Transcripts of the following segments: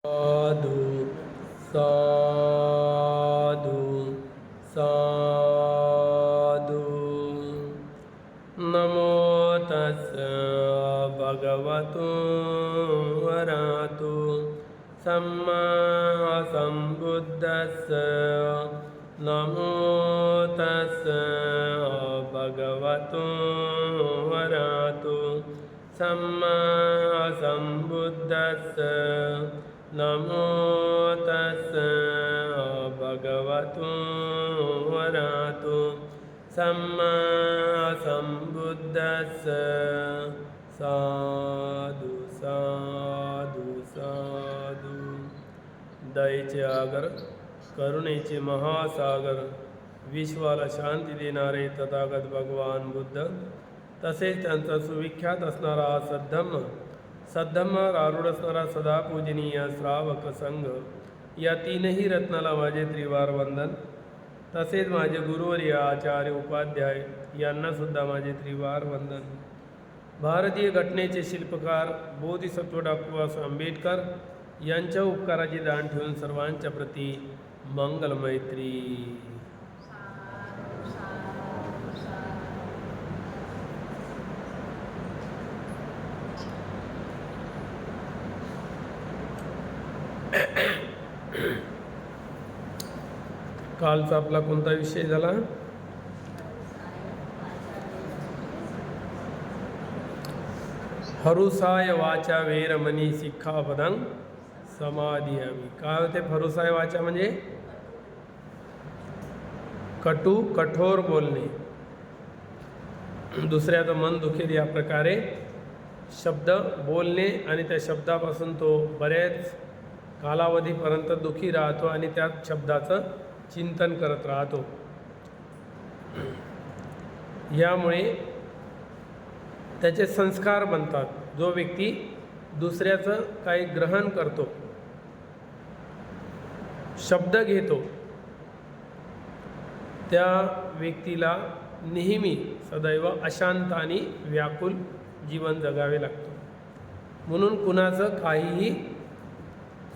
साधु साधु साधु। नमो तस्स भगवतो अरहतो सम्मा सम्बुद्धस्स। नमो तस्स भगवतो अरहतो सम्मा सम्बुद्धस्स। नमो तस्स भगवतो अरहतो सम्मा सम्बुद्धस्स। साधु साधु साधु। दयेचे आगर, करुणेचे महासागर, विश्वाला शांती देणारे तथागत भगवान बुद्ध, तसेच त्यांचा सुविख्यात असणारा सद्धम्म, सद्धम्मावर आरूढ असणारा सदा पूजनीय श्रावक संघ, या तीनही रत्नाला माझे त्रिवार वंदन। तसेच माझे गुरुवर्य आचार्य उपाध्याय यांनासुद्धा माझे त्रिवार वंदन। भारतीय घटनेचे शिल्पकार बोधिसत्व डॉ. आंबेडकर यांच्या उपकाराची दान ठेवून सर्वांच्या प्रती मंगल मैत्री। कालचा आपला कोणता विषय झाला? फरुसाय वाचा वेरमणी सिक्खापदं समादियामि। काय होते फरुसाय वाचा? म्हणजे कटू कठोर बोलणे, दुसऱ्याचं मन दुखेल या प्रकारे शब्द बोलणे आणि त्या शब्दापासून तो बऱ्याच कालावधीपर्यंत दुखी राहतो आणि त्या शब्दाचं चिंतन करत राहतो। यामुळे त्याचे संस्कार बनतात। जो व्यक्ती दुसऱ्याचं काही ग्रहण करतो, शब्द घेतो, त्या व्यक्तीला नेहमी सदैव अशांत आणि व्याकुल जीवन जगावे लागतो। म्हणून कुणाचं काहीही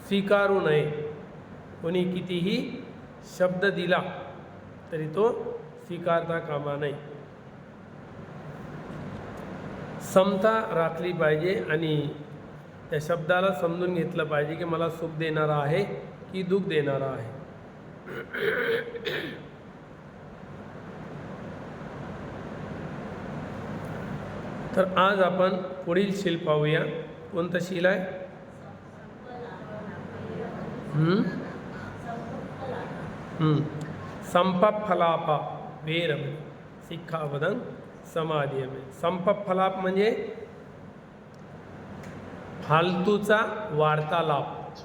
स्वीकारू नये। कोणी कितीही शब्द दिला तरी तो स्वीकारता कामा नये। समता राखली पाहिजे आणि त्या शब्दाला समजून घेतलं पाहिजे की मला सुख देणारा आहे की दुःख देणारा आहे। तर आज आपण पुढील शील पाहूया। कोणतं शील आहे? संपफलापा वेरमणी सिक्खापदं समादियामि। संपफलाप म्हणजे फालतूचा वार्तालाप।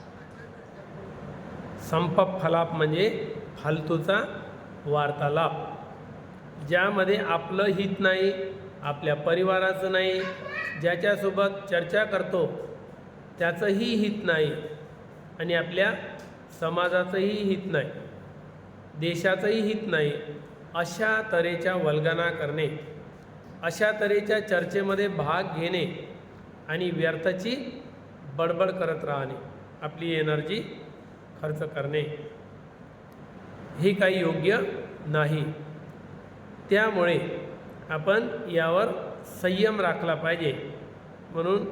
संपफलाप म्हणजे फालतूचा वार्तालाप, ज्यामध्ये आपलं हित नाही, आपल्या परिवाराचं नाही, ज्याच्यासोबत चर्चा करतो त्याचंही हित नाही आणि आपल्या समाजाचंही हित नाही, देशाचंही हित नाही, अशा तऱ्हेच्या वल्गना करणे, अशा तऱ्हेच्या चर्चेमध्ये भाग घेणे आणि व्यर्थाची बडबड करत राहणे, आपली एनर्जी खर्च करणे, हे काही योग्य नाही। त्यामुळे आपण यावर संयम राखला पाहिजे। म्हणून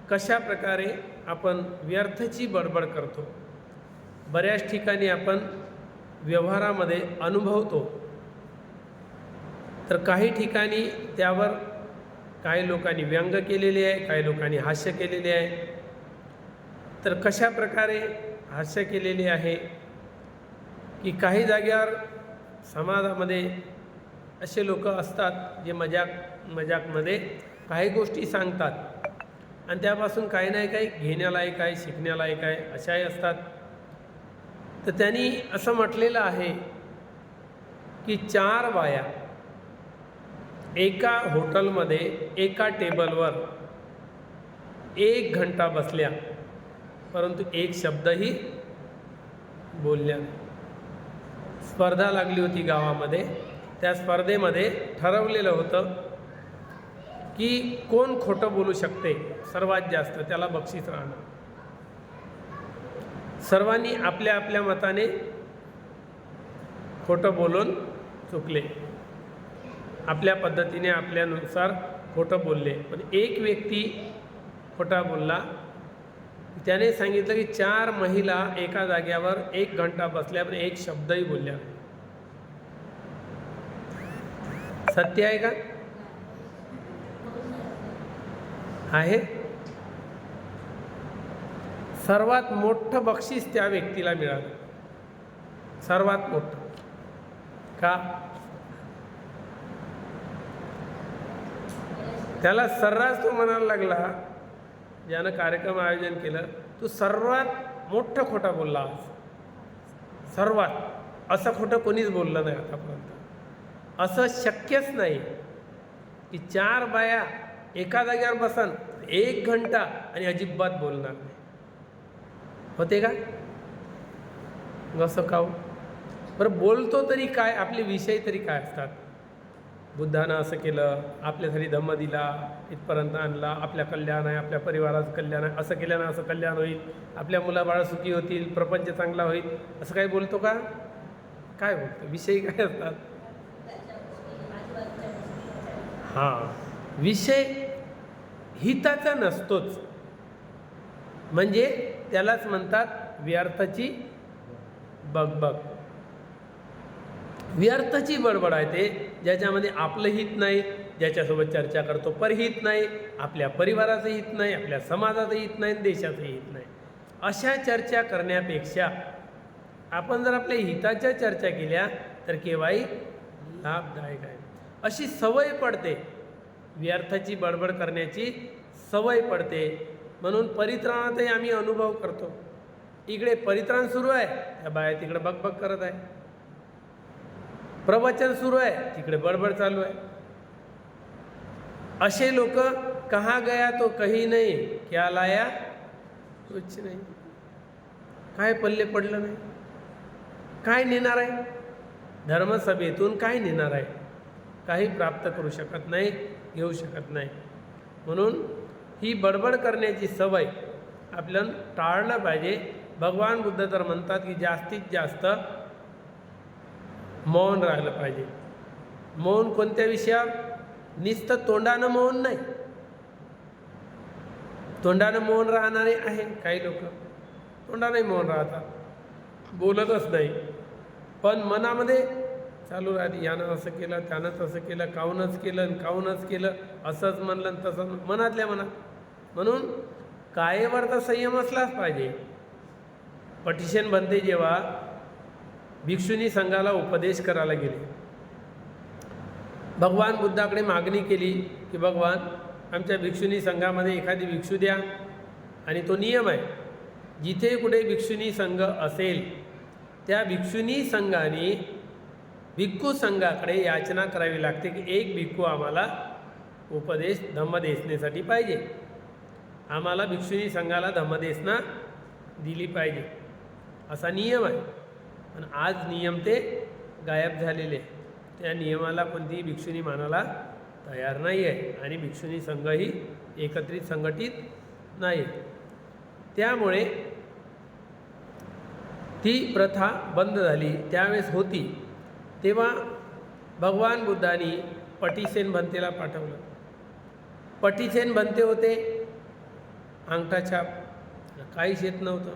कशा प्रकारे आपण व्यर्थाची बडबड करतो, बऱ्याच ठिकाणी आपण व्यवहारामध्ये अनुभवतो। तर काही ठिकाणी त्यावर काही लोकांनी व्यंग केलेले आहे, काही लोकांनी हास्य केलेले आहे। तर कशा प्रकारे हास्य केलेले आहे की काही जाग्यावर समाजामध्ये असे लोक असतात जे मजाकमध्ये काही गोष्टी सांगतात आणि त्यापासून काही नाही काही घेण्यालायक आहे, शिकण्यालायक आहे, अशाही असतात। तर त्यांनी असं म्हटलेलं आहे की 4 बाया एका हॉटेलमध्ये एका टेबलवर 1 घंटा बसल्या, परंतु एक शब्दही बोलल्या नाही। स्पर्धा लागली होती गावामध्ये। त्या स्पर्धेमध्ये ठरवलेलं होतं की कोण खोटं बोलू शकते सर्वात जास्त, त्याला बक्षीस राहणार। सर्वांनी आपल्या आपल्या मताने खोटं बोलून चुकले, आपल्या पद्धतीने आपल्यानुसार खोटं बोलले. पण एक व्यक्ती खोटा बोलला. त्याने सांगितलं की 4 महिला एका जाग्यावर 1 घंटा बसल्या पण एक शब्दही बोलल्या नाही. सत्य आहे का? आहे. सर्वात मोठं बक्षीस त्या व्यक्तीला मिळालं, सर्वात मोठं. का? त्याला सर्रास तो म्हणायला लागला, ज्यानं कार्यक्रम आयोजन केलं, तू सर्वात मोठं खोटा बोलला आज. सर्वात असं खोटं कोणीच बोललं नाही आतापर्यंत. असं शक्यच नाही की 4 बाया एका जागेवर बसन 1 घंटा आणि अजिबात बोलणार नाही. होते का? असं का? बरं, बोलतो तरी काय? आपले विषय तरी काय असतात? बुद्धानं असं केलं, आपल्यासाठी धम्म दिला, इथपर्यंत आणला, आपल्या कल्याण आहे, आपल्या परिवाराचं कल्याण आहे, असं केल्यानं असं कल्याण होईल, आपल्या मुलाबाळं सुखी होतील, प्रपंच चांगला होईल, असं काही बोलतो का? काय बोलतो? विषय काय असतात? हां, विषय हिताचा नसतोच. म्हणजे त्यालाच म्हणतात व्यर्थाची बगबग. व्यर्थाची बडबड आहे ते, ज्याच्यामध्ये आपलं हित नाही, ज्याच्यासोबत चर्चा करतो परहित नाही, आपल्या परिवाराचं हित नाही, आपल्या समाजाचं हित नाही, देशाचं हित नाही. अशा चर्चा करण्यापेक्षा आपण जर आपल्या हिताच्या चर्चा केल्या तर केव्हाही लाभदायक आहे. अशी सवय पडते, व्यर्थाची बडबड करण्याची सवय पडते. म्हणून परित्राणातही आम्ही अनुभव करतो. इकडे परित्राण सुरू आहे, त्या बाया तिकडे बकबक करत आहे. प्रवचन सुरू आहे, तिकडे बडबड चालू आहे. असे लोक कहाँ गया तो कहीं नहीं, क्या लाया कुछ नहीं. काय पल्ले पडलं नाही, काय नेणार आहे? धर्मसभेतून काय नेणार आहे? काही प्राप्त करू शकत नाही, घेऊ शकत नाही. म्हणून ही बडबड करण्याची सवय आपल्याला टाळलं पाहिजे. भगवान बुद्ध तर म्हणतात की जास्तीत जास्त मौन राहिलं पाहिजे. मौन कोणत्या विषयावर? नुसतं तोंडानं मौन नाही. तोंडानं मौन राहणारे आहे काही लोक, तोंडाने मौन राहतात, बोलतच नाही, पण मनामध्ये चालू राहते, यानं असं केलं, त्यानं तसं केलं, काहूनच केलं, काहूनच केलं, असंच म्हणलं तसं, मनातल्या मनात. म्हणून कायेवरचा संयम असलाच पाहिजे. पटिशन बनते जेव्हा भिक्षुनी संघाला उपदेश करायला गेले, भगवान बुद्धाकडे मागणी केली की भगवान, आमच्या भिक्षुनी संघामध्ये एखादी भिक्षू द्या. आणि तो नियम आहे, जिथे कुठे भिक्षुनी संघ असेल त्या भिक्षुनी संघाने भिक्खू संघाकडे याचना करावी लागते की एक भिक्खू आम्हाला उपदेश धम्मदेशनेसाठी पाहिजे, आम्हाला भिक्षुनी संघाला धम्मदेशना दिली पाहिजे, असा नियम आहे. पण आज नियम ते गायब झालेले. त्या नियमाला कोणतीही भिक्षुनी मानायला तयार नाही आहे आणि भिक्षुनी संघही एकत्रित संघटित नाही. त्यामुळे ती प्रथा बंद झाली. त्यावेळेस होती तेव्हा भगवान बुद्धांनी पटिसेन भंतेला पाठवलं. पटिसेन भंते होते अंगठा छाप, काहीच येत नव्हतं,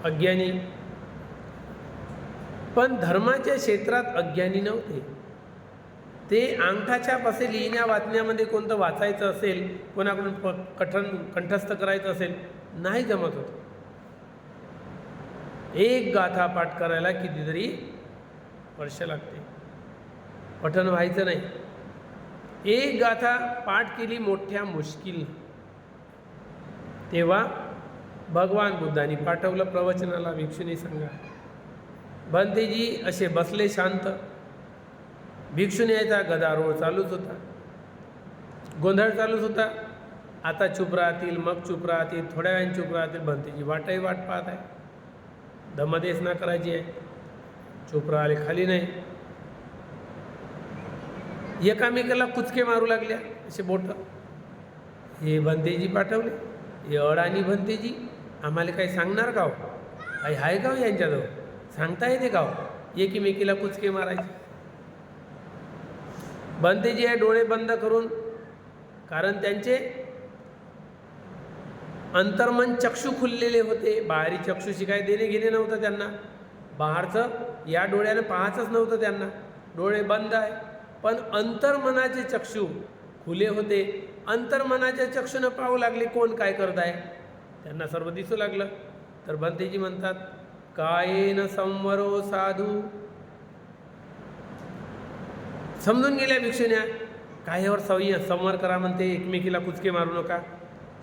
अज्ञानी. पण धर्माच्या क्षेत्रात अज्ञानी नव्हते. ते अंगठाछाप असे लिहिण्या वाचण्यामध्ये कोणतं वाचायचं असेल, कोणाकडून कंठस्थ करायचं असेल, नाही जमत होतं. एक गाथा पाठ करायला कितीतरी वर्ष लागते, पठण व्हायचं नाही. एक गाथा पाठ केली मोठ्या मुश्किल. तेव्हा भगवान बुद्धांनी पाठवलं प्रवचनाला भिक्षुनी संघा. भंतेजी असे बसले शांत. भिक्षुनीचा गदारोळ चालूच होता, गोंधळ चालूच होता. आता चुप राहतील, मग चुप राहतील, थोड्या वेळाने चुप राहतील. भंतेजी वाट पाहत आहे, धम्मदेशना करायची आहे, चुप राहिले खाली नाही. एकामेकाला कुचके मारू लागल्या असे बोट. हे भंतेजी पाठवले, हे अडाणी भंतेजी आम्हाला काही सांगणार का हो? काही आहे का हो यांच्याजवळ? सांगता येते का हो? एकीमेकीला कुचके मारायचे. बंतेजी आहे डोळे बंद करून, कारण त्यांचे अंतर्मन चक्षु खुललेले होते. बाहेरी चक्षुशी काय देणे घेणे नव्हतं त्यांना. बाहेरचं या डोळ्यानं पाहायचंच नव्हतं त्यांना. डोळे बंद आहे, पण अंतर्मनाचे चक्षु खुले होते. अंतर्मनाच्या चक्षुनं पाहू लागले कोण काय करत आहे. त्यांना सर्व दिसू लागलं. तर बंतेजी म्हणतात, कायेन संवरो साधू. समजून गेल्या भिक्षुण्या, कायेवर संवर करा म्हणते, एकमेकीला कुचके मारू नका,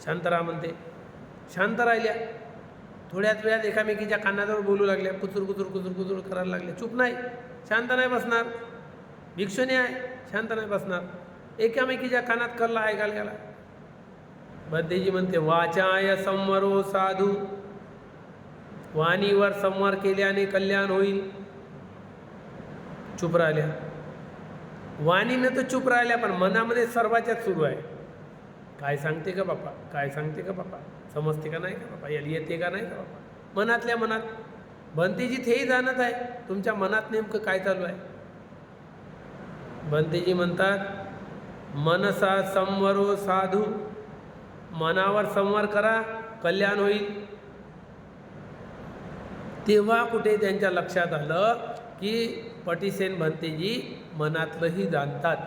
शांत राहा म्हणते. शांत राहिल्या. थोड्याच वेळात एकामेकीच्या कानाजवळ बोलू लागल्या, कुचूर कुचूर कुचूर कुचूर करायला लागले. चूप नाही, शांत नाही बसणार. भिक्षुणी आहे, शांत नाही बसणार. एकामेकीच्या कानात कल्ला ऐकायला गेला. बंतेजी म्हणते, वाचाय संवरो साधू. वाणीवर संवर केल्याने कल्याण होईल. चुप राहिल्या. वाणीनं तर चुप राहिल्या, पण मनामध्ये सर्वाच्याच सुरू आहे. काय सांगते का बापा, काय सांगते का बापा, समजते का नाही का बापा, याला येते का नाही का बापा. मनातल्या मनात बंतेजी तेही जाणत आहे तुमच्या मनात नेमकं काय चालू आहे. बंतेजी म्हणतात, मनसा संवरो साधू. मनावर संवर करा, कल्याण होईल. तेव्हा कुठे त्यांच्या लक्षात आलं की पटीसेन भंतेजी मनातलंही जाणतात.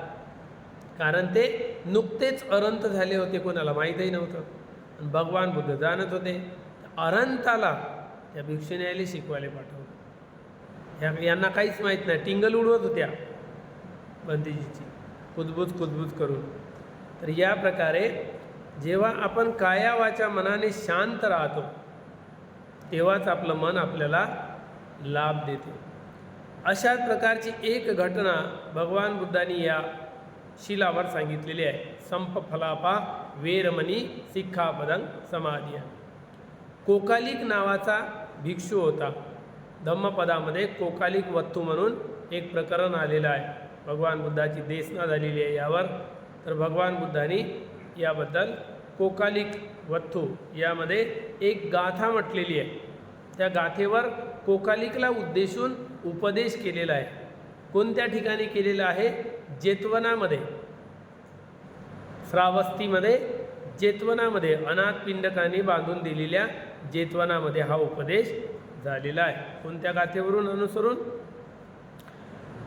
कारण ते नुकतेच अरंत झाले होते, कोणाला माहीतही नव्हतं. आणि भगवान बुद्ध जाणत होते. अरंताला त्या भिक्षुण्याला शिकवायला पाठवलं. यांना काहीच माहीत नाही, टिंगल उडवत होत्या बंतेजीची कुजबूज करून. तर या प्रकारे जेव्हा आपण काया वाचा मनाने शांत राहतो, तेव्हाच आपलं मन आपल्याला लाभ देते. अशाच प्रकारची एक घटना भगवान बुद्धांनी या शिलावर सांगितलेली आहे. संप फलापा वेरमणी सिक्खापदं समाधिया. कोकालिक नावाचा भिक्षू होता. धम्मपदामध्ये कोकालिक वत्तू म्हणून एक प्रकरण आलेलं आहे. भगवान बुद्धाची देशना झालेली आहे यावर. तर भगवान बुद्धांनी याबद्दल कोकालिक वत्तू यामध्ये एक गाथा म्हटलेली आहे. त्या गाथेवर कोकालिकला उद्देशून उपदेश केलेला आहे. कोणत्या ठिकाणी केलेला आहे? जेतवनामध्ये, श्रावस्तीमध्ये, जेतवनामध्ये, अनाथ पिंडकांनी बांधून दिलेल्या जेतवनामध्ये हा उपदेश झालेला आहे. कोणत्या गाथेवरून अनुसरून?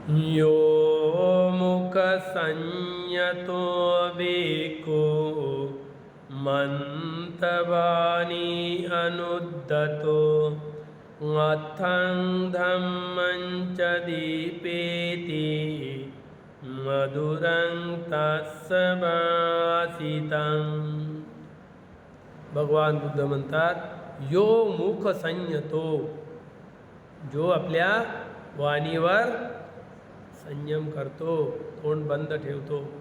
यो मुख संयतो बेको मंतवानी अनुद्धतो अथं धम्मं च दीपेति मधुरं तस्य भासितं. भगवान बुद्ध म्हणतात, यो मुख संयतो, जो आपल्या वाणीवर संयम करतो, तोंड बंद ठेवतो.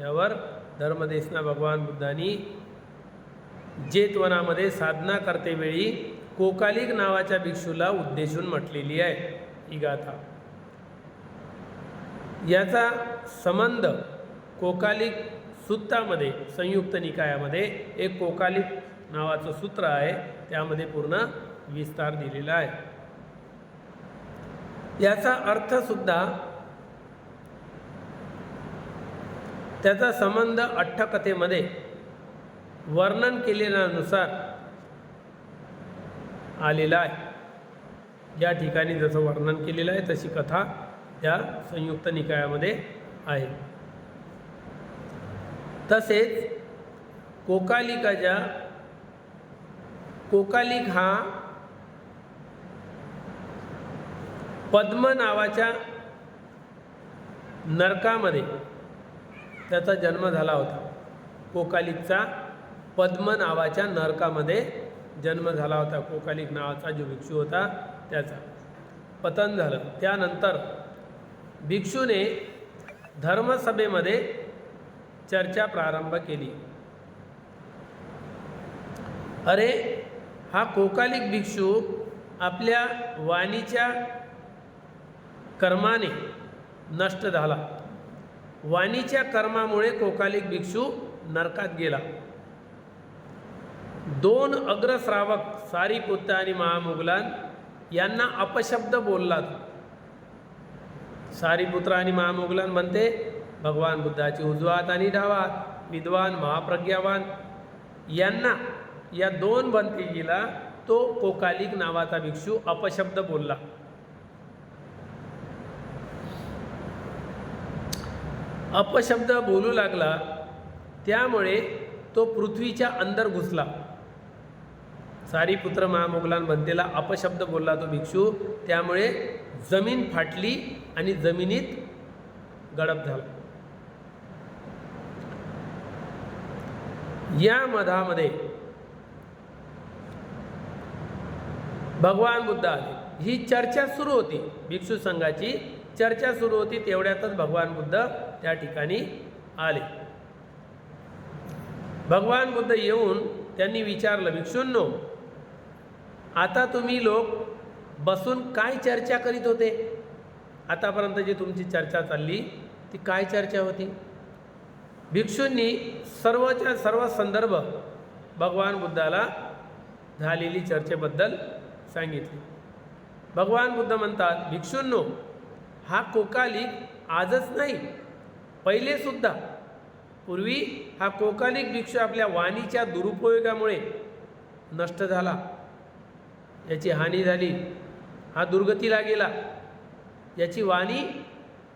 यावर धर्मदेशना भगवान बुद्धांनी जेतवनामध्ये साधना करतेवेळी कोकालिक नावाच्या भिक्षूला उद्देशून म्हटलेली आहे ही गाथा. याचा संबंध कोकालिक सूत्रामध्ये, संयुक्त निकायामध्ये एक कोकालिक नावाचं सूत्र आहे, त्यामध्ये पूर्ण विस्तार दिलेला आहे. याचा अर्थसुद्धा, त्याचा संबंध अट्टकथेमध्ये वर्णन केलेल्यानुसार आलेला आहे. या ठिकाणी जसं वर्णन केलेलं आहे तशी कथा त्या संयुक्त निकायामध्ये आहे. तसेच कोकालिक हा पद्म नावाच्या नरकामध्ये त्याचा जन्म झाला होता. कोकालिकचा पद्म नावाच्या नरकामध्ये जन्म झाला होता. कोकालिक नावाचा जो भिक्षू होता त्याचा पतन झालं. त्यानंतर भिक्षूने धर्मसभेमध्ये चर्चा प्रारंभ केली. अरे, हा कोकालिक भिक्षू आपल्या वाणीच्या कर्माने नष्ट झाला. वाणीच्या कर्मामुळे कोकालिक भिक्षू नरकात गेला. दोन अग्रश्रावक सारीपुत्त आणि महामोगलान यांना अपशब्द बोलला. सारीपुत्र आणि महामोगलान म्हणते भगवान बुद्धाची उजवा हात आणि डावा हात, विद्वान महाप्रज्ञावान यांना, या दोन भंतेजीला तो कोकालिक नावाचा भिक्षू अपशब्द बोलला. अपशब्द बोलू लागला, त्यामुळे तो पृथ्वीच्या अंदर घुसला. सारीपुत्र महामोगलान भंतेला अपशब्द बोलला तो भिक्षू, त्यामुळे जमीन फाटली आणि जमिनीत गडप झाला. या मधामध्ये भगवान बुद्ध आले. ही चर्चा सुरू होती, भिक्षू संघाची चर्चा सुरू होती, तेवढ्यातच भगवान बुद्ध त्या ठिकाणी आले. भगवान बुद्ध येऊन त्यांनी विचारलं, भिक्षूंनो, आता तुम्ही लोक बसून काय चर्चा करीत होते? आतापर्यंत जी तुमची चर्चा चालली ती काय चर्चा होती? भिक्षूंनी सर्वच्या सर्व संदर्भ भगवान बुद्धाला झालेली चर्चेबद्दल सांगितले. भगवान बुद्ध म्हणतात, भिक्षूंनो, हा कोकालिक आजच नाही, पहिले सुद्धा, पूर्वी हा कोकालिक भिक्षू आपल्या वाणीच्या दुरुपयोगामुळे नष्ट झाला, याची हानी झाली, हा दुर्गतीला गेला. याची वाणी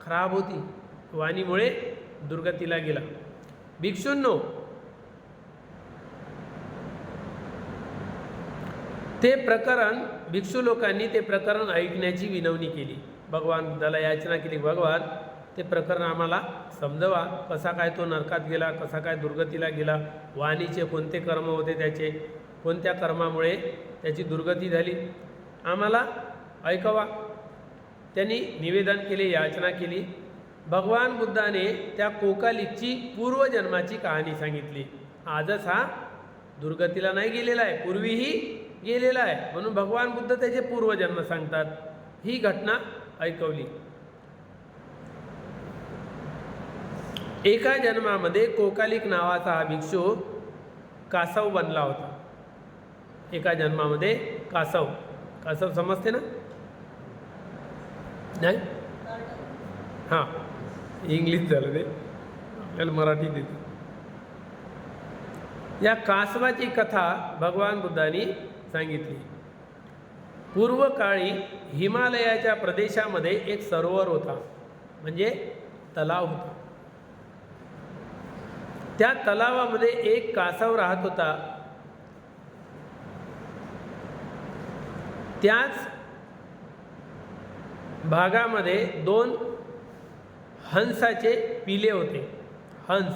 खराब होती, वाणीमुळे दुर्गतीला गेला. भिक्षूंनो, ते प्रकरण, भिक्षू लोकांनी ते प्रकरण ऐकण्याची विनवणी केली. भगवान बुद्धाला याचना केली, भगवान, ते प्रकरण आम्हाला समजवा, कसा काय तो नरकात गेला, कसा काय दुर्गतीला गेला, वाणीचे कोणते कर्म होते, त्याचे कोणत्या कर्मामुळे त्याची दुर्गती झाली, आम्हाला ऐकवा. त्यांनी निवेदन केले, याचना केली. भगवान बुद्धाने त्या कोकालिकची पूर्वजन्माची कहाणी सांगितली. आजच हा दुर्गतीला नाही गेलेला आहे, पूर्वीही गेलेला आहे, म्हणून भगवान बुद्ध त्याचे पूर्वजन्म सांगतात. ही घटना ऐकवली. एका जन्मामध्ये कोकालिक नावाचा हा भिक्षू कासव बनला होता. एका जन्मामध्ये कासव, कासव समजते ना? नाही, हां, इंग्लिश झालं ते, आपल्याला मराठी देते. या कासवाची कथा भगवान बुद्धांनी सांगितली. पूर्व काळी हिमालयाच्या प्रदेशामध्ये एक सरोवर होता, म्हणजे तलाव होता. त्या तलावामध्ये एक कासव राहत होता. त्याच भागामध्ये दोन हंसाचे पिले होते. हंस,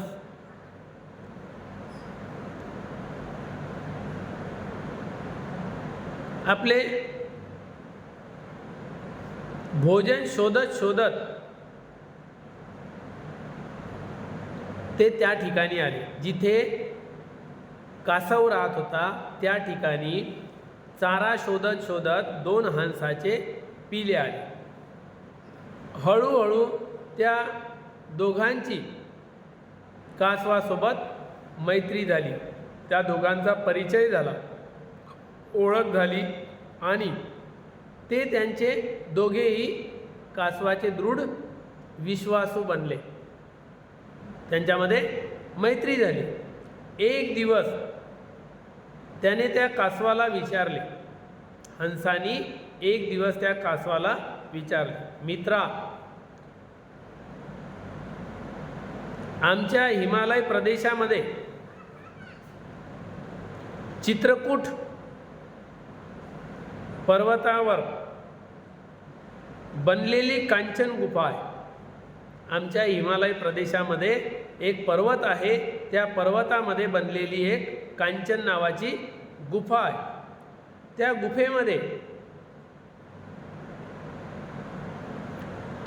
आपले भोजन शोधत शोधत ते त्या ठिकाणी आले. जिथे कासव राहत होता त्या ठिकाणी चारा शोधत शोधत दोन हंसाचे पिले आले. हळूहळू त्या दोघांची कासवासोबत मैत्री झाली. त्या दोघांचा परिचय झाला, ओळख झाली आणि ते त्यांचे दोघेही कासवाचे दृढ विश्वासू बनले. त्यांच्यामध्ये मैत्री झाली. एक दिवस त्याने त्या कासवाला विचारले, हंसानी एक दिवस त्या कासवाला विचारले, मित्रा, आमच्या हिमालय प्रदेशामध्ये चित्रकूट पर्वतावर बनलेली कांचन गुफा आहे. आमच्या हिमालय प्रदेशामध्ये एक पर्वत आहे, त्या पर्वतामध्ये बनलेली एक कांचन नावाची गुफा आहे. त्या गुफेमध्ये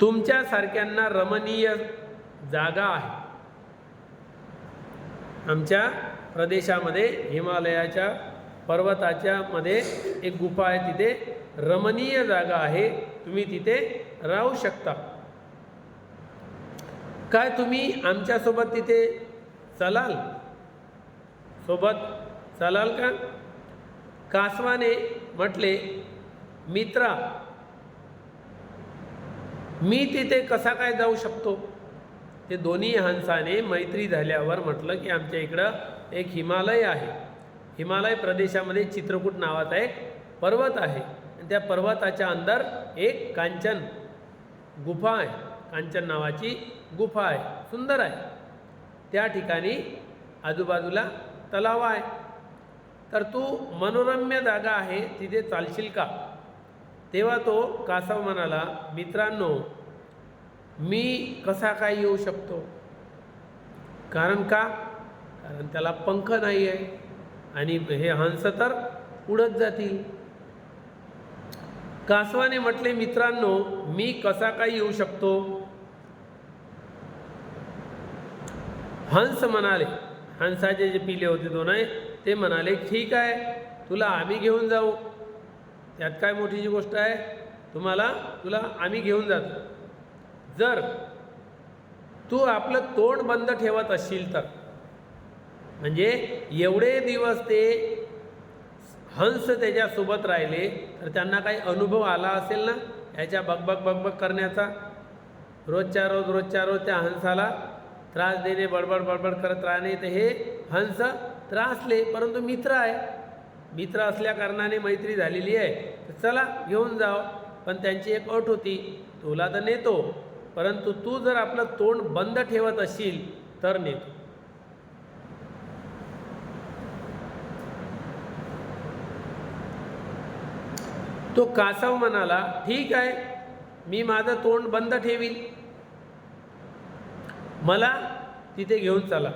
तुमच्यासारख्यांना रमणीय जागा आहे. आमच्या प्रदेशामध्ये हिमालयाच्या पर्वताच्या मध्ये एक गुफा आहे, तिथे रमणीय जागा आहे, तुम्ही तिथे राहू शकता. काय तुम्ही आमच्यासोबत तिथे चलाल? सोबत चालाल का? कासवाने म्हटले, मित्रा, मी तिथे कसा काय जाऊ शकतो? ते दोन्ही हंसाने मैत्री झाल्यावर म्हटलं की आमच्या इकडं एक हिमालय आहे. हिमालय प्रदेशामध्ये चित्रकूट नावाचा एक पर्वत आहे आणि त्या पर्वताच्या अंदर एक कांचन गुफा आहे. कांचन नावाची गुफा आहे, सुंदर आहे. त्या ठिकाणी आजूबाजूला तलाव आहे. तर तू मनोरम्य जागा आहे, तिथे चालशील का? तेव्हा तो कासव म्हणाला, मित्रांनो, मी कसा काय येऊ शकतो? कारण त्याला पंख नाही आहे आणि हे हंस तर उडत जातील. कासवाने म्हटले, मित्रांनो, मी कसा काय येऊ शकतो? हंस म्हणाले, हंसाचे जे पिले होते दोन आहे ते म्हणाले, ठीक आहे, तुला आम्ही घेऊन जाऊ. त्यात काय मोठीची गोष्ट आहे? तुला आम्ही घेऊन जातो. जर तू आपलं तोंड बंद ठेवत असशील तर. म्हणजे एवढे दिवस ते हंस त्याच्यासोबत राहिले तर त्यांना काही अनुभव आला असेल ना याच्या बकबक करण्याचा. रोजच्या रोज त्या हंसाला त्रास देणे, बडबड करत राहणे. तर हे हंस त्रासले, परंतु मित्र आहे, मित्र असल्या कारणाने मैत्री झालेली आहे. तर चला घेऊन जाव. पण त्यांची एक अट होती, तुला तर नेतो, परंतु तू जर आपलं तोंड बंद ठेवत असशील तर नेतो. तो कासव म्हणाला, ठीक आहे, मी माझं तोंड बंद ठेवील, मला तिथे घेऊन चला,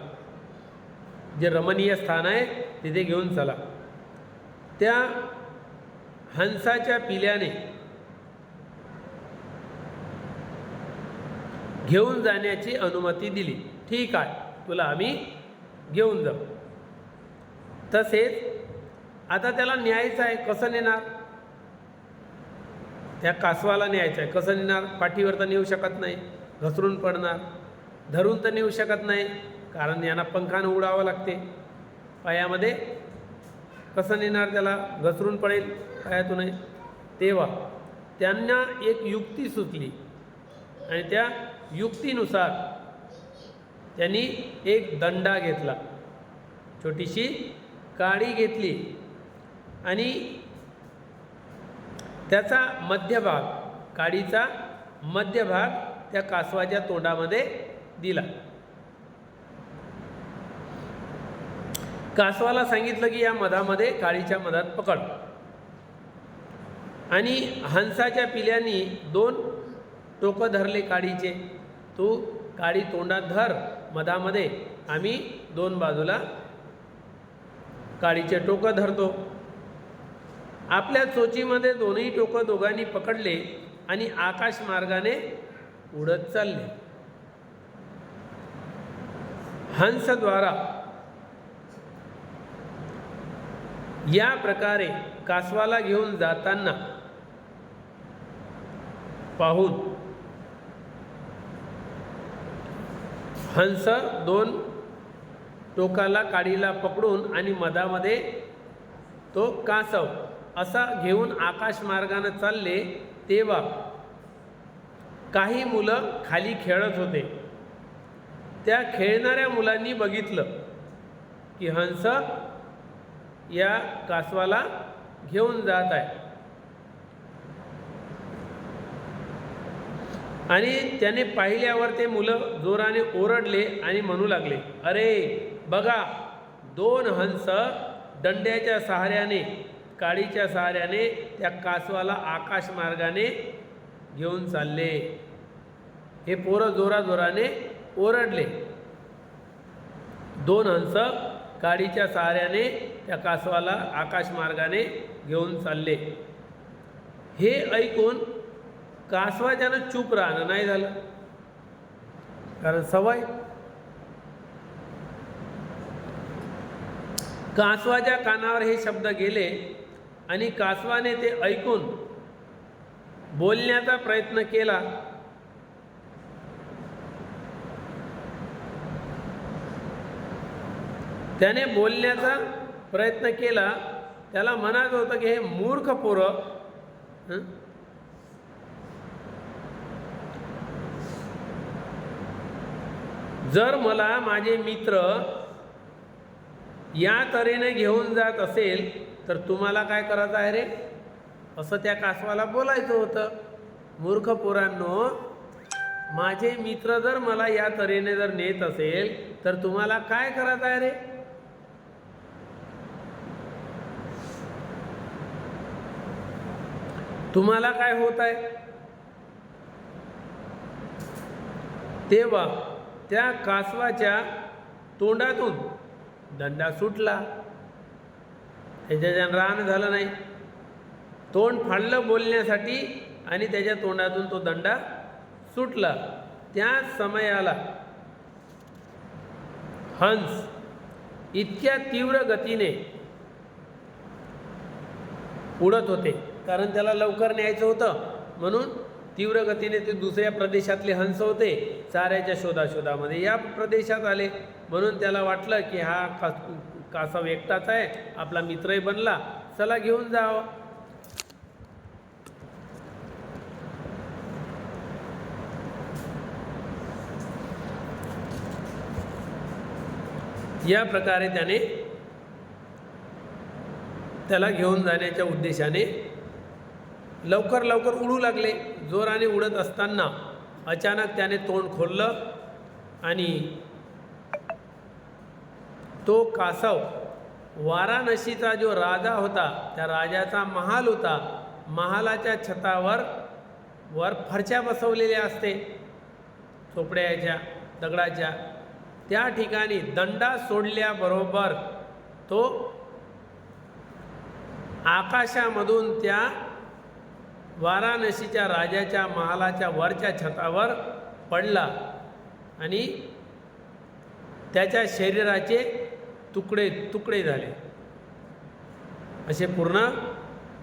जे रमणीय स्थान आहे तिथे घेऊन चला. त्या हंसाच्या पिल्याने घेऊन जाण्याची अनुमती दिली. ठीक आहे, तुला आम्ही घेऊन जाऊ. तसेच आता त्याला न्यायचं आहे, कसं नेणार? त्या कासवाला न्यायचं आहे, कसं नेणार? पाठीवर तर नेऊ शकत नाही, घसरून पडणार. धरून तर नेऊ शकत नाही, कारण यांना पंखानं उडावं लागते पायामध्ये. कसं नेणार त्याला? घसरून पडेल पायातून. तेव्हा त्यांना एक युक्ती सुचली आणि त्या युक्तीनुसार त्यांनी एक दंडा घेतला, छोटीशी काडी घेतली आणि त्याचा मध्यभाग, काडीचा मध्यभाग त्या कासवाच्या तोंडामध्ये दिला. कासवाला सांगितलं की या मधामध्ये, काडीच्या मधात पकड. आणि हंसाच्या पिल्यांनी 2 टोकं धरले काडीचे. तू काडी तोंडात धर मधामध्ये, आम्ही 2 बाजूला काडीचे टोकं धरतो. आपल्या चोचीमध्ये दोन्ही टोकं दोघांनी पकडले आणि आकाश मार्गाने उडत चालले. हंसद्वारा या प्रकारे कासवाला घेऊन जाताना पाहून हंस 2 टोकाला काडीला पकडून आणि मधामध्ये तो कासव असा घेऊन आकाश मार्गाने चालले. तेव्हा काही मुलं खाली खेळत होते. त्या खेळणाऱ्या मुलांनी बघितलं की हंस या कासवाला घेऊन जात आहे आणि त्याने पाहिल्यावर ते मुलं जोराने ओरडले आणि म्हणू लागले, अरे बघा, 2 हंस दंड्याच्या सहाऱ्याने, काडीच्या सहाऱ्याने त्या कासवाला आकाश मार्गाने घेऊन चालले. हे पोरं जोराजोराने ओरडले. 2 हंस काडीच्या सहाऱ्याने त्या कासवाला आकाश मार्गाने घेऊन चालले. हे ऐकून कासवाच्यानं चूप राहणं नाही झालं, कारण सवय. कासवाच्या कानावर हे शब्द गेले आणि कासवाने ते ऐकून बोलण्याचा प्रयत्न केला. त्याने बोलण्याचा प्रयत्न केला, त्याला म्हणायचं होतं की हे मूर्ख पोरं, जर मला माझे मित्र या तऱ्हेने घेऊन जात असेल तर तुम्हाला काय करायचं आहे रे, असं त्या कासवाला बोलायचं होतं. मूर्ख पोरांनो, माझे मित्र जर मला या तऱ्हेने जर नेत असेल तर तुम्हाला काय करायचं आहे रे. तुम्हाला काय होत आहे. तेव्हा त्या कासवाच्या तोंडातून दंडा सुटला. त्याच्यानं रान झालं नाही, तोंड फाडलं बोलण्यासाठी आणि त्याच्या तोंडातून तो दंडा सुटला. त्याच समयाला हंस इतक्या तीव्र गतीने उडत होते, कारण त्याला लवकर न्यायचं होतं, म्हणून तीव्र गतीने ते दुसऱ्या प्रदेशातले हंस होते, चाऱ्याच्या शोधाशोधामध्ये या प्रदेशात आले. म्हणून त्याला वाटलं की हा कासव एकटाच आहे, आपला मित्रही बनला, चला घेऊन जावं. या प्रकारे त्याला घेऊन जाण्याच्या उद्देशाने लवकर लवकर उडू लागले. जोराने उडत असताना अचानक त्याने तोंड खोललं आणि तो कासव वाराणसीचा जो राजा होता, त्या राजाचा महाल होता, महालाच्या छतावर फरशा बसवलेल्या असते चोपड्याच्या दगडाच्या, त्या ठिकाणी दंडा सोडल्याबरोबर तो आकाशामधून त्या वाराणसीच्या राजाच्या महालाच्या वरच्या छतावर पडला आणि त्याच्या शरीराचे तुकडे तुकडे झाले. असे पूर्ण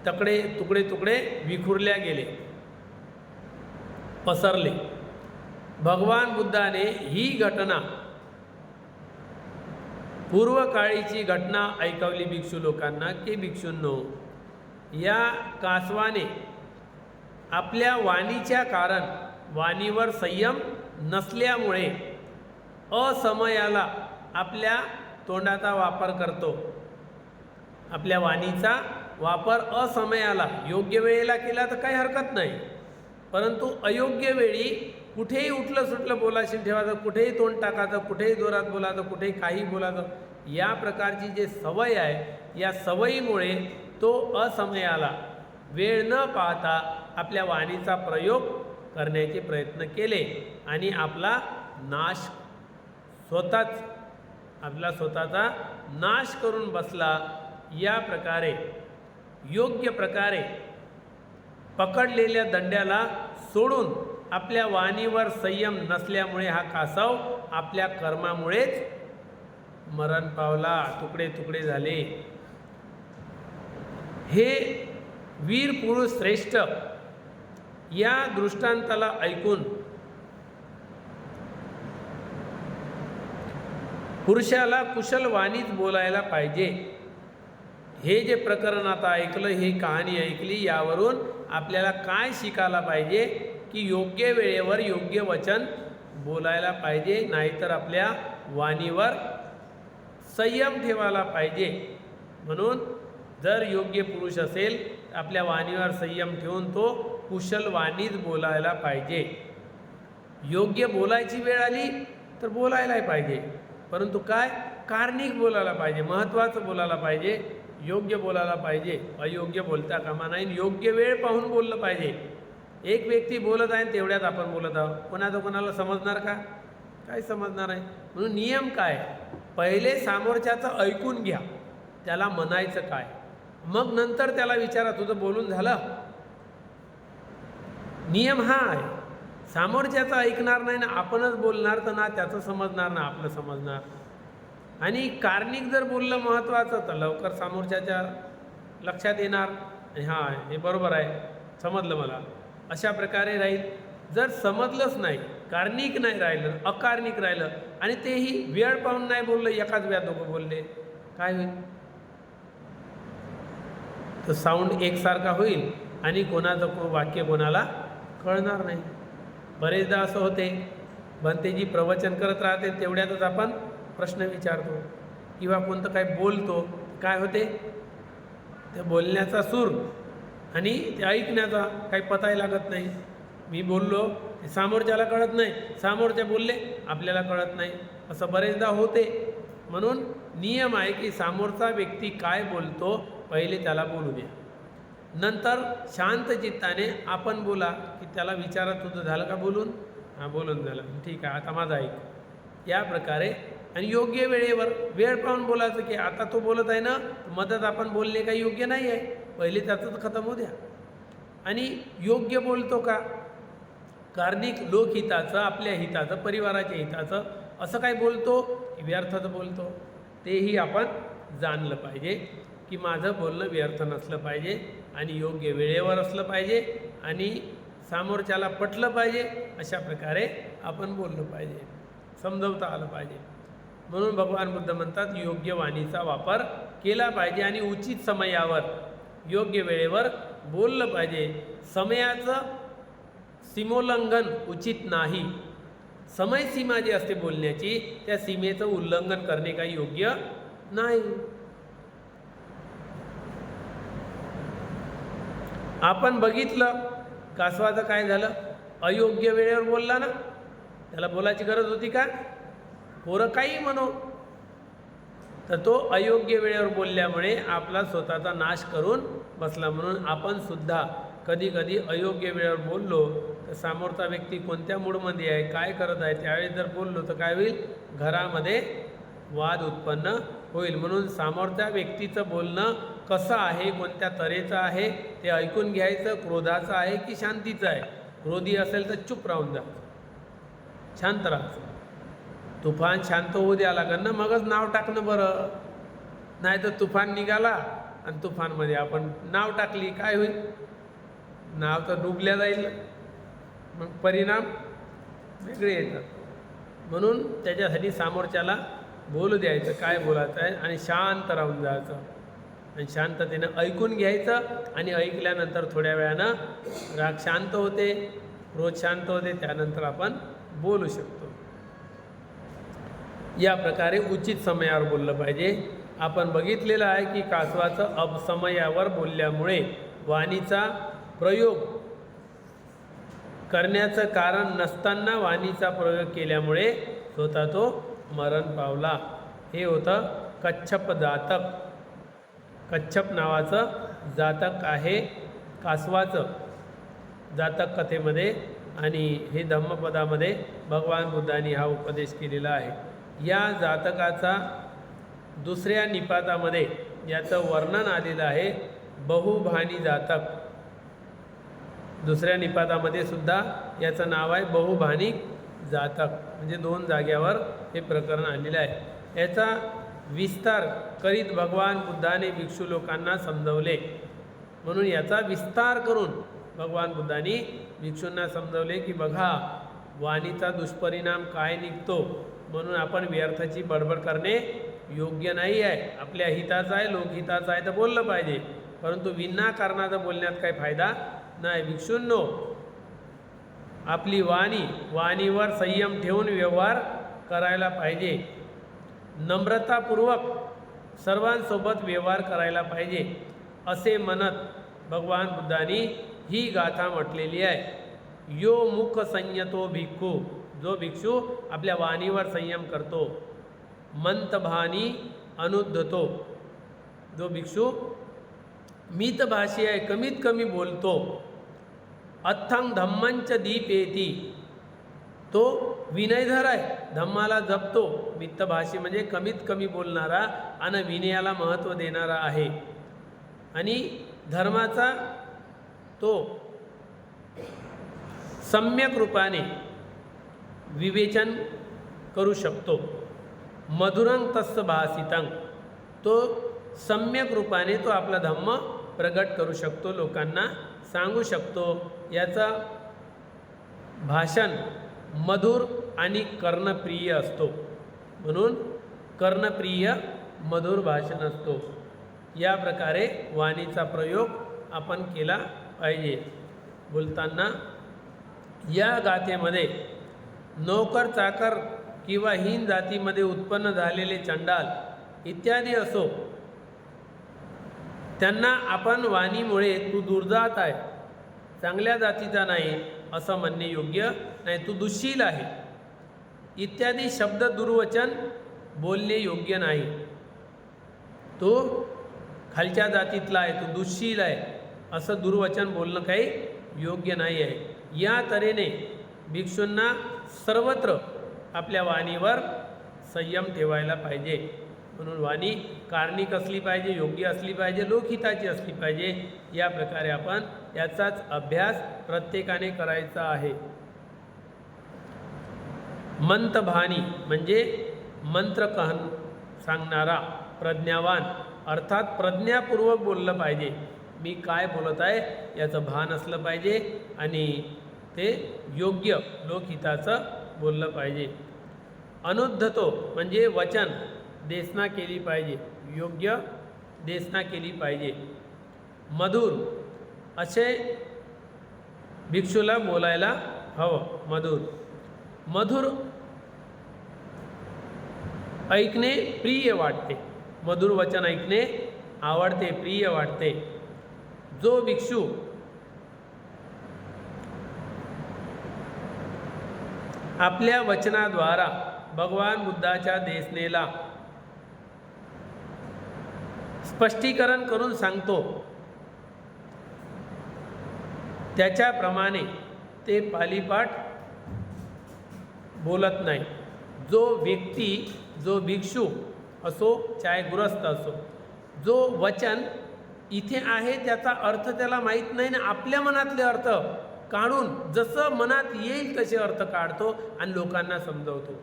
तुकडे तुकडे तुकडे विखुरल्या गेले, पसरले. भगवान बुद्धाने ही घटना, पूर्वकाळीची घटना ऐकवली भिक्षू लोकांना की भिक्षूंनो, या कासवाने आपल्या वाणीच्या कारण वाणीवर संयम नसल्यामुळे असमयाला आपल्या तोंडाचा वापर करतो. आपल्या वाणीचा वापर असमयाला, योग्य वेळेला केला तर काही हरकत नाही, परंतु अयोग्य वेळी कुठेही उठलं सुटलं बोलाशील ठेवायचं, कुठेही तोंड टाकायचं, कुठेही जोरात बोलायचं, कुठेही काही बोलायचं, या प्रकारची जे सवय आहे, या सवयीमुळे तो असमयाला वेळ न पाहता आपल्या वाणीचा प्रयोग करण्याचे प्रयत्न केले आणि आपला नाश आपला स्वतःचा नाश करून बसला. या प्रकारे योग्य प्रकारे पकडलेल्या दंड्याला सोडून आपल्या वाणीवर संयम नसल्यामुळे हा कासव आपल्या कर्मामुळेच मरण पावला, तुकडे तुकडे झाले. हे वीर पुरुष श्रेष्ठ या दृष्टांताला ऐकून पुरुषाला कुशल वाणीच बोलायला पाहिजे. हे जे प्रकरण आता ऐकलं, ही कहाणी ऐकली, यावरून आपल्याला काय शिकायला पाहिजे की योग्य वेळेवर योग्य वचन बोलायला पाहिजे, नाहीतर आपल्या वाणीवर संयम ठेवायला पाहिजे. म्हणून जर योग्य पुरुष असेल आपल्या वाणीवर संयम ठेवून तो कुशल वाणीच बोलायला पाहिजे. योग्य बोलायची वेळ आली तर बोलायलाही पाहिजे, परंतु काय कारणिक बोलायला पाहिजे, महत्त्वाचं बोलायला पाहिजे, योग्य बोलायला पाहिजे, अयोग्य बोलता कामा नाही. योग्य वेळ पाहून बोललं पाहिजे. एक व्यक्ती बोलत आहे तेवढ्यात आपण बोलत आहोत, कोणाला समजणार का? काय समजणार आहे. म्हणून नियम काय, पहिले समोरच्याचं ऐकून घ्या, त्याला म्हणायचं काय, मग नंतर त्याला विचारा तुझं बोलून झालं. नियम हा आहे. समोरच्याचं ऐकणार नाही ना आपणच बोलणार तर ना त्याचं समजणार ना आपलं समजणार. आणि कारणिक जर बोललं महत्त्वाचं तर लवकर समोरच्याच्या लक्षात येणार, हां हे बरोबर आहे, समजलं मला, अशा प्रकारे राहील. जर समजलंच नाही, कारणिक नाही राहिलं, अकारणिक राहिलं आणि तेही वेळ पाहून नाही बोललं, एकाच वेळात दोघं बोलले, काय होईल? तो साऊंड एकसारखा होईल आणि कोणाचं वाक्य कोणाला कळणार नाही. बरेचदा असं होते, भंतेजी प्रवचन करत राहते तेवढ्यातच आपण प्रश्न विचारतो किंवा कोणतं काही बोलतो, काय होते त्या बोलण्याचा सूर आणि ते ऐकण्याचा काही पताही लागत नाही. मी बोललो ते समोरच्याला कळत नाही, समोरचे बोलले आपल्याला कळत नाही, असं बरेचदा होते. म्हणून नियम आहे की समोरचा व्यक्ती काय बोलतो पहिले त्याला बोलू द्या, नंतर शांत चित्ताने आपण बोला. की त्याला विचारत तुझं झालं का बोलून, हां बोलून झालं, ठीक आहे आता माझा ऐक. या प्रकारे आणि योग्य वेळेवर वेळ पाहून बोलायचं की आता तो बोलत आहे ना, मदत आपण बोलणे काही योग्य नाही आहे, पहिले त्याचं खतम होऊ द्या. आणि योग्य बोलतो का, कार्णिक लोकहिताचं, आपल्या हिताचं, परिवाराच्या हिताचं असं काय बोलतो की व्यर्थच बोलतो, तेही आपण जाणलं पाहिजे. की माझं बोलणं व्यर्थ नसलं पाहिजे आणि योग्य वेळेवर असलं पाहिजे आणि समोरच्याला पटलं पाहिजे, अशा प्रकारे आपण बोललं पाहिजे, समजवता आलं पाहिजे. म्हणून भगवान बुद्ध म्हणतात योग्य वाणीचा वापर केला पाहिजे आणि उचित समयावर योग्य वेळेवर बोललं पाहिजे. समयाचं सीमोल्लंघन उचित नाही. समय सीमा जी असते बोलण्याची, त्या सीमेचं उल्लंघन करणे काही योग्य नाही. आपण बघितलं कासवाचं काय झालं, अयोग्य वेळेवर बोलला ना, त्याला बोलायची गरज होती का, पोरं काही म्हणो, तर तो अयोग्य वेळेवर बोलल्यामुळे आपला स्वतःचा नाश करून बसला. म्हणून आपण सुद्धा कधी कधी अयोग्य वेळेवर बोललो तर समोरचा व्यक्ती कोणत्या मूडमध्ये आहे, काय करत आहे, त्यावेळेस जर बोललो तर काय होईल, घरामध्ये वाद उत्पन्न होईल. म्हणून समोरच्या व्यक्तीचं बोलणं कसं आहे, कोणत्या तऱ्हेचं आहे ते ऐकून घ्यायचं. क्रोधाचं आहे की शांतीचं आहे. क्रोधी असेल तर चुप राहून जा, शांत राहायचं. तुफान शांत होऊ द्या लागेल ना, मगच नाव टाकणं बरं. नाही तर तुफान निघाला आणि तुफानमध्ये आपण नाव टाकली, काय होईल, नाव तर डुबल्या जाईल, मग परिणाम वेगळे येतात. म्हणून त्याच्यासाठी समोरच्याला बोलू द्यायचं, काय बोलायचं आहे, आणि शांत राहून जायचं आणि शांततेनं ऐकून घ्यायचं. आणि ऐकल्यानंतर थोड्या वेळानं राग शांत होते, क्रोध शांत होते, त्यानंतर आपण बोलू शकतो. या प्रकारे उचित समयावर बोललं पाहिजे. आपण बघितलेलं आहे की कासवाचं अपसमयावर बोलल्यामुळे वाणीचा प्रयोग करण्याचं कारण नसताना वाणीचा प्रयोग केल्यामुळे स्वतः तो मरण पावला. हे होतं कच्छप जातक. कच्छप नावाचं जातक आहे कासवाचं जातक कथेमध्ये, आणि हे धम्मपदामध्ये भगवान बुद्धांनी हा उपदेश केलेला आहे. या जातकाचा दुसऱ्या निपातामध्ये याचं वर्णन आलेलं आहे, बहुभानी जातक. दुसऱ्या निपातामध्ये सुद्धा याचं नाव आहे बहुभानी जातक, म्हणजे 2 जाग्यावर हे प्रकरण आलेलं आहे. याचा विस्तार करीत भगवान बुद्धाने भिक्षू लोकांना समजवले. म्हणून याचा विस्तार करून भगवान बुद्धांनी भिक्षूंना समजवले की बघा वाणीचा दुष्परिणाम काय निघतो. म्हणून आपण व्यर्थाची बडबड करणे योग्य नाही आहे. आपल्या हिताचं आहे, लोकहिताचं आहे तर बोललं पाहिजे, परंतु विनाकारणाचं बोलण्यात काही फायदा नाही. भिक्षूंनो, आपली वाणीवर संयम ठेवून व्यवहार करायला पाहिजे. नम्रतापूर्वक सर्वांसोबत व्यवहार करायला पाहिजे, असे म्हणत भगवान बुद्धांनी ही गाथा म्हटलेली आहे. यो मुख संयतो भिक्खू, जो भिक्षू आपल्या वाणीवर संयम करतो. मंतभानी अनुद्धतो, जो भिक्षू मितभाषी आहे, कमीत कमी बोलतो. अथंग धम्मंच दीपेती, तो विनयधर आहे, धम्माला जपतो. मितभाषी म्हणजे कमीत कमी बोलणारा आणि विनयाला महत्त्व देणारा आहे. आणि धर्माचा तो सम्यक रूपाने विवेचन करू शकतो. मधुरंग तस्य भासितं, तो सम्यक रूपाने तो आपला धम्म प्रगट करू शकतो, लोकांना सांगू शकतो. याचा भाषण मधुर आणि कर्णप्रिय असतो. म्हणून कर्णप्रिय मधुर भाषण असतो. या प्रकारे वाणीचा प्रयोग आपण केला पाहिजे. बोलताना या गाथेमध्ये नोकर चाकर किंवा हीन जातीमध्ये उत्पन्न झालेले चंडाल इत्यादी असो, त्यांना आपण वाणीमुळे तू दुर्जात आहे, चांगल्या जातीचा नाही असं म्हणणे योग्य नाही, तू दुःशील आहे इत्यादी शब्द दुर्वचन बोलणे योग्य नाही. तो खालच्या जातीतला आहे, तो दुःशील आहे असं दुर्वचन बोलणं काही योग्य नाही आहे. या तऱ्हेने भिक्षूंना सर्वत्र आपल्या वाणीवर संयम ठेवायला पाहिजे. म्हणून वाणी कारणिक असली पाहिजे, योग्य असली पाहिजे, लोकहिताची असली पाहिजे. या प्रकारे आपण याचाच अभ्यास प्रत्येकाने करायचा आहे. मंतभानी म्हणजे मंत्र सांगणारा, प्रज्ञावान, अर्थात प्रज्ञापूर्वक बोललं पाहिजे. मी काय बोलत आहे याचं भान असलं पाहिजे आणि ते योग्य लोकहिताचं बोललं पाहिजे. अनुद्धतो म्हणजे वचन देशना केली पाहिजे, योग्य देशना केली पाहिजे. मधुर असे भिक्षूला बोलायला हवं. मधुर ऐकणे प्रिय वाटते, मधुर वचन ऐकणे आवडते, प्रिय वाटते. जो भिक्षू आपल्या वचनाद्वारा भगवान बुद्धाच्या देशनेला स्पष्टीकरण करून सांगतो, त्याच्याप्रमाणे ते पालीपाठ बोलत नाही. जो व्यक्ती, जो भिक्षू असो चाहे गृहस्थ असो, जो वचन इथे आहे त्याचा अर्थ त्याला माहीत नाही ना, आपल्या मनातले अर्थ काढून जसं मनात येईल तसे अर्थ काढतो आणि लोकांना समजवतो.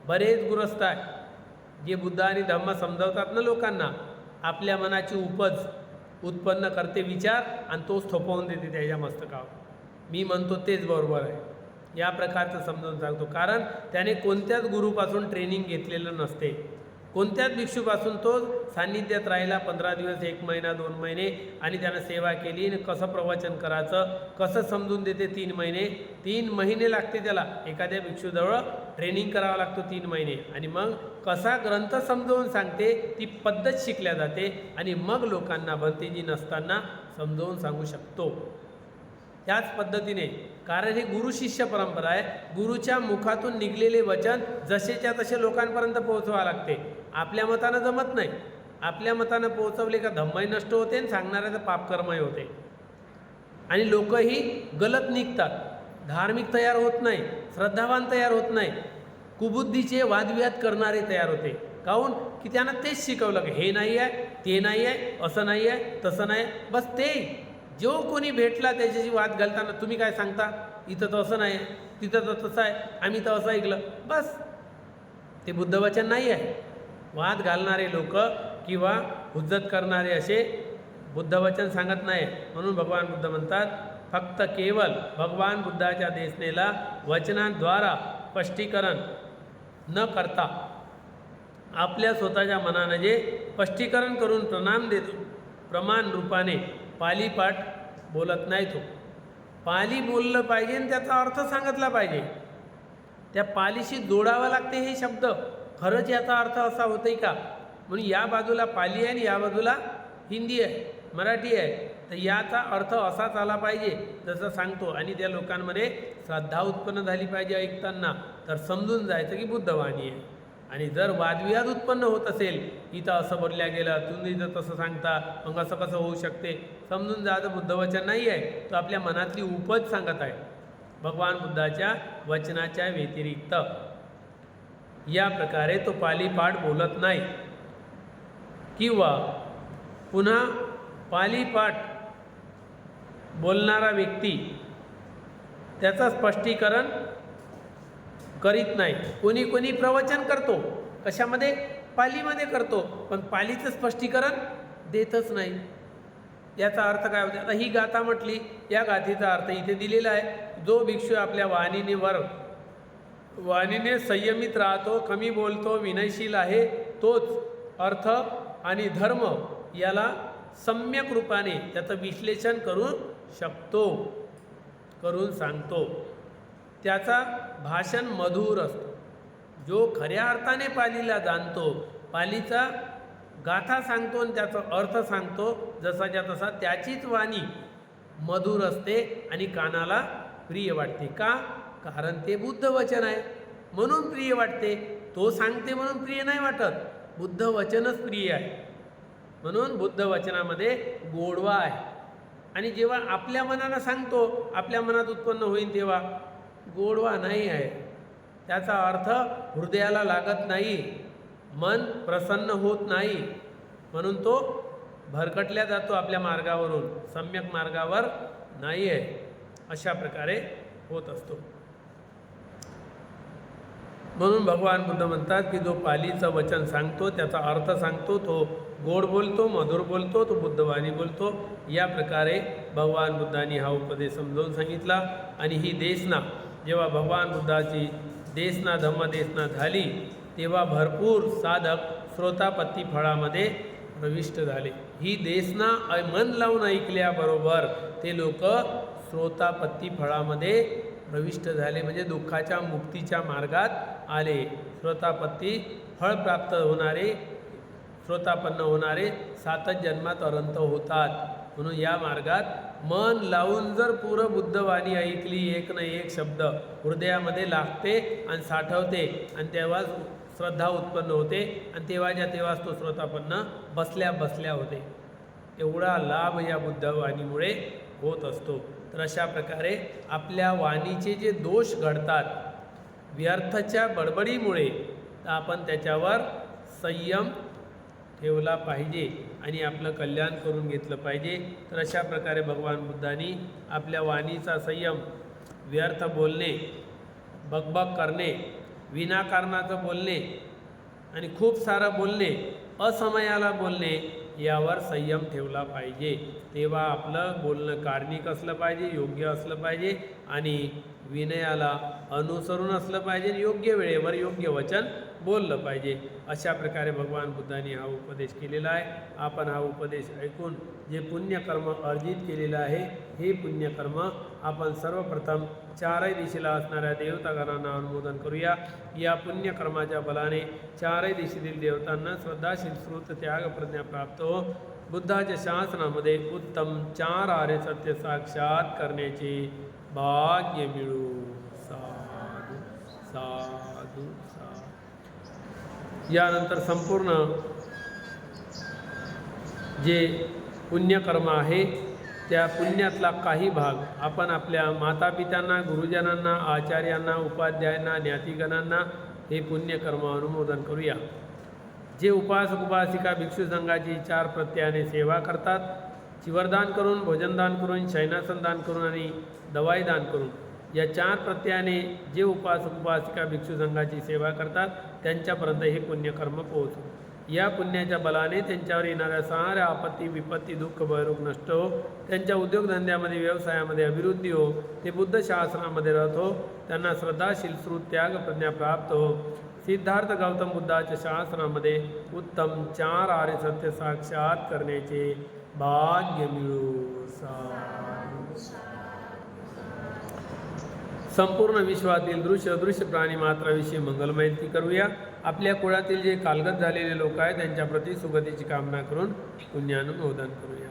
बरेच गृहस्थ आहे जे बुद्ध आणि धम्म समजवतात ना लोकांना, आपल्या मनाची उपज उत्पन्न करते विचार आणि तोच थोपवून देते त्याच्या मस्तकावर. मी म्हणतो तेच बरोबर आहे, या प्रकारचं समजून सांगतो. कारण त्याने कोणत्याच गुरुपासून ट्रेनिंग घेतलेलं नसते, कोणत्याच भिक्षूपासून तो सान्निध्यात राहिला 15 दिवस, 1 महिना, 2 महिने आणि त्यानं सेवा केली. आणि कसं प्रवचन करायचं, कसं समजून देते 3 महिने, 3 महिने लागते त्याला. एखाद्या भिक्षूजवळ ट्रेनिंग करावं लागतो 3 महिने. आणि मग कसा ग्रंथ समजवून सांगते ती पद्धत शिकल्या जाते आणि मग लोकांना भंतेजी नसताना समजवून सांगू शकतो. त्याच पद्धतीने, कारण हे गुरु शिष्य परंपरा आहे, गुरुच्या मुखातून निघलेले वचन जसेच्या तसे लोकांपर्यंत पोहोचवावं लागते. आपल्या मतानं जमत नाही. आपल्या मतानं पोहोचवले का धम्मही नष्ट होते आणि सांगणाऱ्याचं पापकर्मही होते आणि लोकही गलत निघतात, धार्मिक तयार होत नाही, श्रद्धावान तयार होत नाही, कुबुद्धीचे वादविवाद करणारे तयार होते. काहून की त्यांना तेच शिकवलं की हे नाही आहे, ते नाही आहे, असं नाही आहे, तसं नाही. बस ते जो कोणी भेटला त्याच्याशी वाद घालताना तुम्ही काय सांगता, इथं तर असं नाही, तिथं तर तसं आहे, आम्ही तर असं ऐकलं. बस ते बुद्धवचन नाही आहे. वाद घालणारे लोक किंवा हुज्जत करणारे असे बुद्धवचन सांगत नाही. म्हणून भगवान बुद्ध म्हणतात, फक्त केवळ भगवान बुद्धाच्या देशनेला वचनांद्वारा स्पष्टीकरण न करता आपल्या स्वतःच्या मनानं जे स्पष्टीकरण करून प्रमाण रूपाने पालीपाठ बोलत नाही. तो पाली बोललं पाहिजे आणि त्याचा अर्थ सांगितला पाहिजे. त्या पालीशी जोडावं लागते हे शब्द. खरंच याचा अर्थ असा होतोय का, म्हणून या बाजूला पाली आहे आणि या बाजूला हिंदी आहे, मराठी आहे, तर याचा अर्थ असाच आला पाहिजे जसं सांगतो. आणि त्या लोकांमध्ये श्रद्धा उत्पन्न झाली पाहिजे ऐकताना, तर समजून जायचं की बुद्धवाणी आहे. आणि जर वादविवाद उत्पन्न होत असेल, इथं असं बोलल्या गेलं, तुम्ही इथं तसं सांगता, मग असं कसं होऊ शकते, समजून जायचं बुद्धवचन नाही आहे, तो आपल्या मनातली उपज सांगत आहे भगवान बुद्धाच्या वचनाच्या व्यतिरिक्त. या प्रकारे तो पालीपाठ बोलत नाही. किंवा पुन्हा पालीपाठ बोलणारा व्यक्ती त्याचं स्पष्टीकरण करीत नाही. कोणी कोणी प्रवचन करतो, कशामध्ये, पालीमध्ये करतो, पण पालीचं स्पष्टीकरण देतच नाही. याचा अर्थ काय होतो. आता ही गाथा म्हटली, या गाथेचा अर्थ इथे दिलेला आहे. जो भिक्षू आपल्या वाणीने संयमित राहतो, कमी बोलतो, विनयशील आहे, तोच अर्थ आणि धर्म याला सम्यक रूपाने त्याचं विश्लेषण करून सांगतो. त्याचा भाषण मधुर असतो. जो खऱ्या अर्थाने पालीला जाणतो, पालीचा गाथा सांगतो आणि त्याचा अर्थ सांगतो जसाच्या तसा, त्याचीच वाणी मधुर असते आणि कानाला प्रिय वाटते. का? कारण ते बुद्ध वचन आहे म्हणून प्रिय वाटते. तो सांगते म्हणून प्रिय नाही वाटत. बुद्ध वचनच प्रिय आहे म्हणून बुद्ध वचनामध्ये गोडवा आहे. आणि जेव्हा आपल्या मनाला सांगतो, आपल्या मनात उत्पन्न होईल तेव्हा गोडवा नाही आहे. त्याचा अर्थ हृदयाला लागत नाही, मन प्रसन्न होत नाही, म्हणून तो भरकटल्या जातो आपल्या मार्गावरून, सम्यक मार्गावर नाही आहे. अशा प्रकारे होत असतो. म्हणून भगवान बुद्ध म्हणतात की जो पालीचं वचन सांगतो, त्याचा अर्थ सांगतो, तो गोड बोलतो, मधुर बोलतो, तो बुद्धवाणी बोलतो. या प्रकारे भगवान बुद्धांनी हा उपदेश समजावून सांगितला. आणि ही देशना जेव्हा भगवान बुद्धाची देशना धम्मदेशना झाली तेव्हा भरपूर साधक श्रोतापत्ती फळामध्ये प्रविष्ट झाले. ही देशना मन लावून ऐकल्याबरोबर ते लोक श्रोतापत्ती फळामध्ये प्रविष्ट झाले, म्हणजे दुःखाच्या मुक्तीच्या मार्गात आले. श्रोतापत्ती फळ प्राप्त होणारे, श्रोतापन्न होणारे 7 जन्मात अनंत होतात. म्हणून या मार्गात मन लावून जर पूर्ण बुद्धवाणी ऐकली, एक न एक शब्द हृदयामध्ये लागते आणि साठवते, आणि तेव्हाच श्रद्धा उत्पन्न होते, आणि तेव्हाच्या तेव्हाच तो श्रोतापन्न बसल्या बसल्या होते. एवढा लाभ या बुद्धवाणीमुळे होत असतो. तर अशा प्रकारे आपल्या वाणीचे जे दोष घडतात व्यर्थच्या बडबडीमुळे, तर आपण त्याच्यावर संयम ठेवला पाहिजे आणि आपलं कल्याण करून घेतलं पाहिजे. तर अशा प्रकारे भगवान बुद्धांनी आपल्या वाणीचा संयम, व्यर्थ बोलणे, बकबक करणे, विनाकारणाचं बोलणे आणि खूप सारं बोलणे, असमयाला बोलणे, यावर संयम ठेवला पाहिजे. तेव्हा आपलं बोलणं कारणिक असलं पाहिजे, योग्य असलं पाहिजे आणि विनयाला अनुसरून असलं पाहिजे. योग्य वेळेवर योग्य वचन बोललं पाहिजे. अशा प्रकारे भगवान बुद्धांनी हा उपदेश केलेला आहे. आपण हा उपदेश ऐकून जे पुण्यकर्म अर्जित केलेलं आहे, हे पुण्यकर्म आपण सर्वप्रथम 4ही दिशेला असणाऱ्या देवतागणांना अनुमोदन करूया. या पुण्यकर्माच्या बलाने 4ही दिशेतील देवतांना श्रद्धाशील श्रुत त्याग प्रज्ञा प्राप्त हो. बुद्धाच्या शासनामध्ये उत्तम 4 आर्य सत्य साक्षात करण्याचे भाग्य मिळू. साधू साधू साधू. यानंतर संपूर्ण जे पुण्यकर्म आहे त्या पुण्यातला काही भाग आपण आपल्या मातापित्यांना, गुरुजनांना, आचार्यांना, उपाध्यायांना, ज्ञातिगणांना हे पुण्यकर्म अनुमोदन करूया. जे उपासक उपासिका भिक्षू संघाची 4 प्रत्ययाने सेवा करतात, चिवरदान करून, भोजनदान करून, शयनासन दान करून आणि दवाई दान करून, या 4 प्रत्ययाने जे उपासक उपासिका भिक्षू संघाची सेवा करतात त्यांच्यापर्यंत हे पुण्यकर्म पोहोचो. या पुण्याच्या बलाने त्यांच्यावर येणाऱ्या साऱ्या आपत्ती, विपत्ती, दुःख, भयरोग नष्ट हो. त्यांच्या उद्योगधंद्यामध्ये, व्यवसायामध्ये अभिवृद्धी हो. ते बुद्ध शासनामध्ये राहत हो. त्यांना श्रद्धाशील श्रुत त्याग प्रज्ञा प्राप्त हो. सिद्धार्थ गौतम बुद्धाच्या शासनामध्ये उत्तम 4 आर्य सत्य साक्षात करण्याचे भाग्य मिळो. संपूर्ण विश्वातील दृश्य प्राणी मात्राविषयी मंगलमैत्री करूया. आपल्या कुळातील जे कालगत झालेले लोक आहेत त्यांच्या प्रति सुगतीची कामना करून पुण्यानुमोदन करूया.